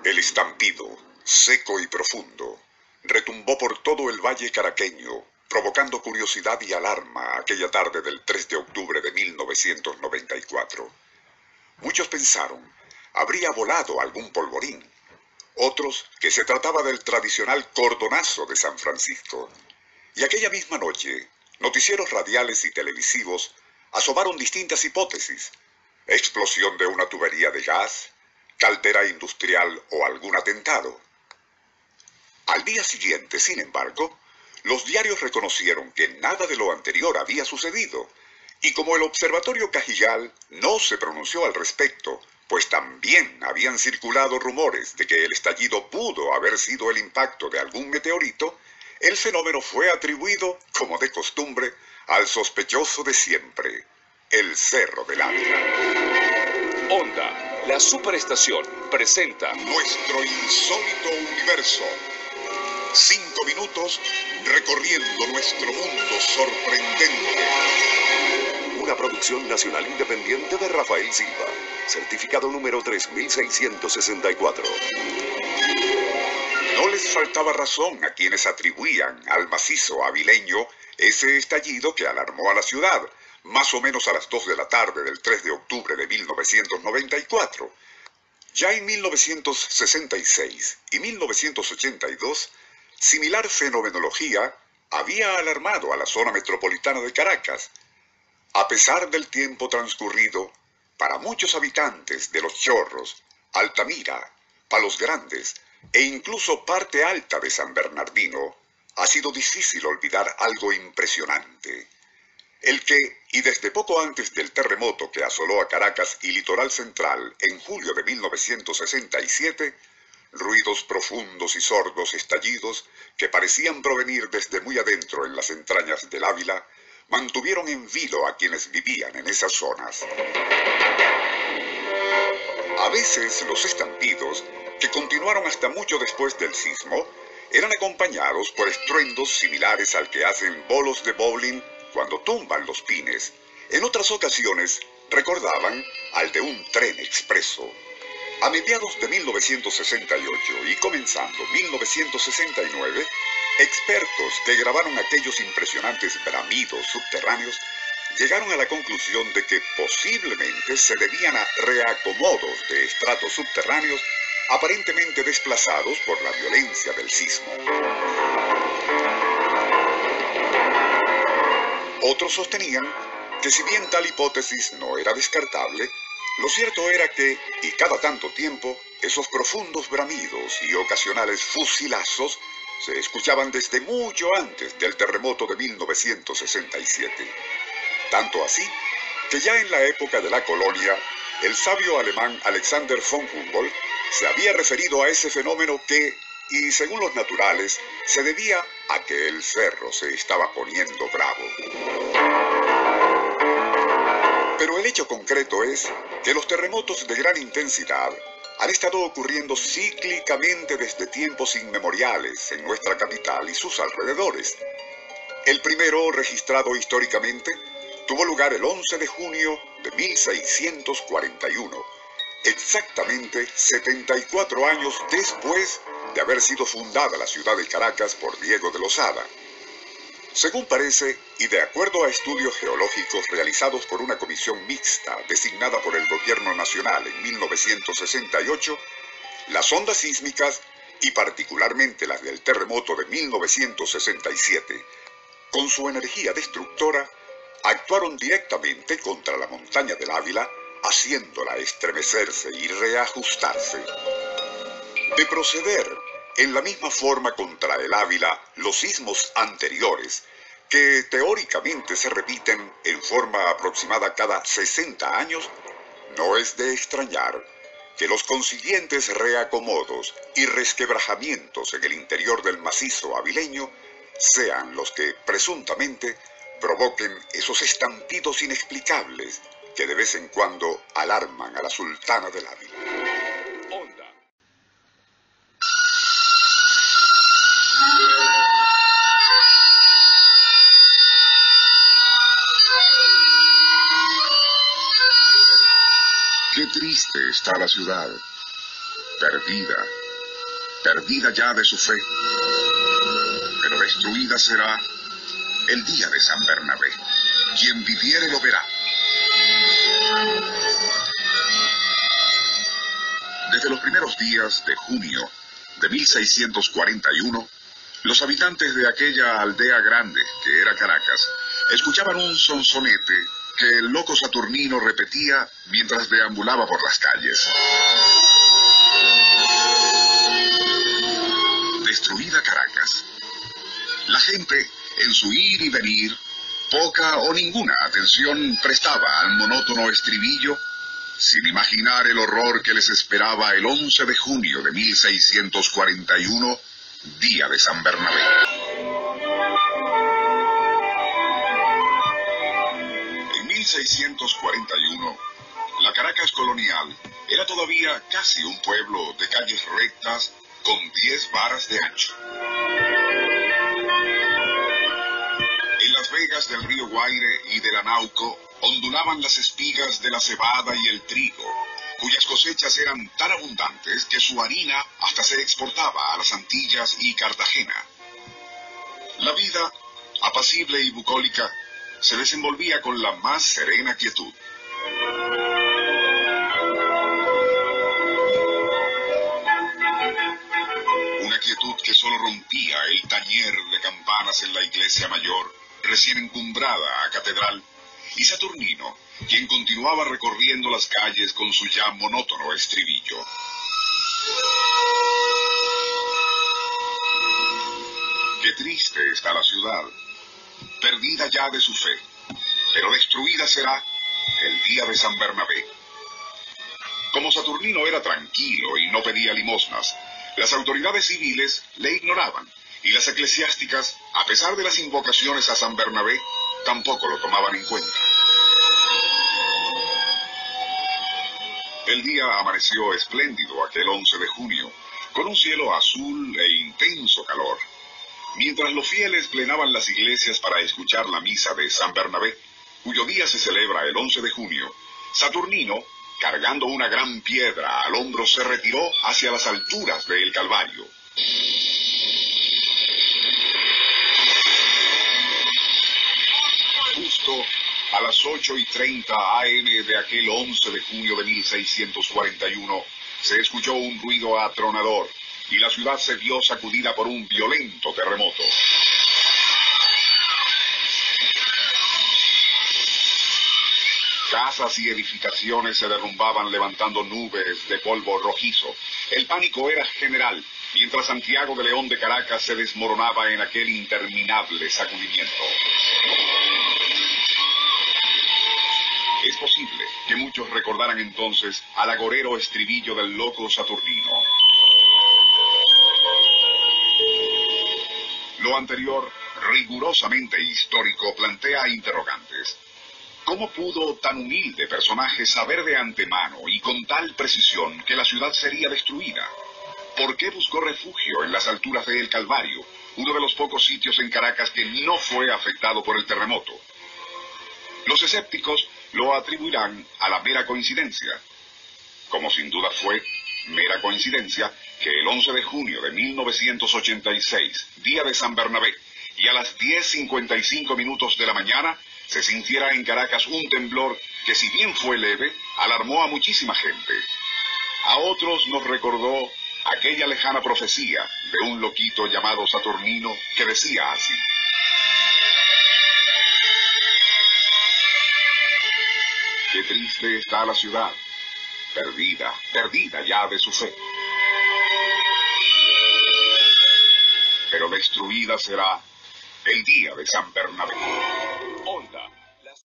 El estampido, seco y profundo, retumbó por todo el valle caraqueño, provocando curiosidad y alarma aquella tarde del 3 de octubre de 1994. Muchos pensaron, habría volado algún polvorín. Otros, que se trataba del tradicional cordonazo de San Francisco. Y aquella misma noche, noticieros radiales y televisivos asomaron distintas hipótesis. Explosión de una tubería de gas, caldera industrial o algún atentado. Al día siguiente, sin embargo, los diarios reconocieron que nada de lo anterior había sucedido, y como el Observatorio Cajigal no se pronunció al respecto, pues también habían circulado rumores de que el estallido pudo haber sido el impacto de algún meteorito, el fenómeno fue atribuido, como de costumbre, al sospechoso de siempre, el Cerro del Ávila. Onda, la superestación, presenta Nuestro insólito universo. 5 minutos recorriendo nuestro mundo sorprendente. Una producción nacional independiente de Rafael Silva. Certificado número 3664. No les faltaba razón a quienes atribuían al macizo avileño ese estallido que alarmó a la ciudad, más o menos a las 2 de la tarde del 3 de octubre de 1994. Ya en 1966 y 1982, similar fenomenología había alarmado a la zona metropolitana de Caracas. A pesar del tiempo transcurrido, para muchos habitantes de Los Chorros, Altamira, Palos Grandes e incluso parte alta de San Bernardino, ha sido difícil olvidar algo impresionante. El que, y desde poco antes del terremoto que asoló a Caracas y Litoral Central en julio de 1967, ruidos profundos y sordos estallidos que parecían provenir desde muy adentro en las entrañas del Ávila, mantuvieron en vilo a quienes vivían en esas zonas. A veces los estampidos, que continuaron hasta mucho después del sismo, eran acompañados por estruendos similares al que hacen bolos de bowling cuando tumban los pines. En otras ocasiones recordaban al de un tren expreso. A mediados de 1968 y comenzando 1969, expertos que grabaron aquellos impresionantes bramidos subterráneos llegaron a la conclusión de que posiblemente se debían a reacomodos de estratos subterráneos aparentemente desplazados por la violencia del sismo. Otros sostenían que si bien tal hipótesis no era descartable, lo cierto era que, y cada tanto tiempo, esos profundos bramidos y ocasionales fusilazos se escuchaban desde mucho antes del terremoto de 1967. Tanto así, que ya en la época de la colonia, el sabio alemán Alexander von Humboldt se había referido a ese fenómeno que, y según los naturales, se debía a que el cerro se estaba poniendo bravo. Pero el hecho concreto es que los terremotos de gran intensidad han estado ocurriendo cíclicamente desde tiempos inmemoriales en nuestra capital y sus alrededores. El primero, registrado históricamente, tuvo lugar el 11 de junio de 1641, exactamente 74 años después de haber sido fundada la ciudad de Caracas por Diego de Lozada. Según parece, y de acuerdo a estudios geológicos realizados por una comisión mixta designada por el Gobierno Nacional en 1968, las ondas sísmicas, y particularmente las del terremoto de 1967, con su energía destructora, actuaron directamente contra la montaña del Ávila, haciéndola estremecerse y reajustarse. De proceder en la misma forma contra el Ávila los sismos anteriores, que teóricamente se repiten en forma aproximada cada 60 años, no es de extrañar que los consiguientes reacomodos y resquebrajamientos en el interior del macizo avileño sean los que, presuntamente, provoquen esos estampidos inexplicables que de vez en cuando alarman a la sultana del Ávila. Onda. Qué triste está la ciudad. perdida, perdida ya de su fe, pero destruida será el día de San Bernabé. Quien viviere lo verá. Desde los primeros días de junio de 1641, los habitantes de aquella aldea grande que era Caracas escuchaban un sonsonete que el loco Saturnino repetía mientras deambulaba por las calles. Destruida Caracas. La gente, en su ir y venir, poca o ninguna atención prestaba al monótono estribillo, sin imaginar el horror que les esperaba el 11 de junio de 1641, día de San Bernabé. En 1641, la Caracas colonial era todavía casi un pueblo de calles rectas con 10 varas de ancho. En las vegas del río Guaire y del Anauco ondulaban las espigas de la cebada y el trigo, cuyas cosechas eran tan abundantes que su harina hasta se exportaba a las Antillas y Cartagena. La vida, apacible y bucólica, se desenvolvía con la más serena quietud. Una quietud que solo rompía el tañer de campanas en la iglesia mayor, recién encumbrada a catedral, y Saturnino, quien continuaba recorriendo las calles con su ya monótono estribillo. Qué triste está la ciudad, perdida ya de su fe, pero destruida será el día de San Bernabé. Como Saturnino era tranquilo y no pedía limosnas, las autoridades civiles le ignoraban, y las eclesiásticas, a pesar de las invocaciones a San Bernabé, tampoco lo tomaban en cuenta. El día amaneció espléndido aquel 11 de junio, con un cielo azul e intenso calor. Mientras los fieles plenaban las iglesias para escuchar la misa de San Bernabé, cuyo día se celebra el 11 de junio, Saturnino, cargando una gran piedra al hombro, se retiró hacia las alturas del Calvario. Justo a las 8:30 a.m. de aquel 11 de junio de 1641, se escuchó un ruido atronador y la ciudad se vio sacudida por un violento terremoto. Casas y edificaciones se derrumbaban levantando nubes de polvo rojizo. El pánico era general, mientras Santiago de León de Caracas se desmoronaba en aquel interminable sacudimiento. Es posible que muchos recordaran entonces al agorero estribillo del loco Saturnino. Lo anterior, rigurosamente histórico, plantea interrogantes. ¿Cómo pudo tan humilde personaje saber de antemano y con tal precisión que la ciudad sería destruida? ¿Por qué buscó refugio en las alturas de El Calvario, uno de los pocos sitios en Caracas que no fue afectado por el terremoto? Los escépticos lo atribuirán a la mera coincidencia, como sin duda fue mera coincidencia que el 11 de junio de 1986, día de San Bernabé, y a las 10:55 minutos de la mañana, se sintiera en Caracas un temblor que, si bien fue leve, alarmó a muchísima gente. A otros nos recordó aquella lejana profecía de un loquito llamado Saturnino que decía así: qué triste está la ciudad, perdida, perdida ya de su fe. Pero destruida será el día de San Bernabé. Onda.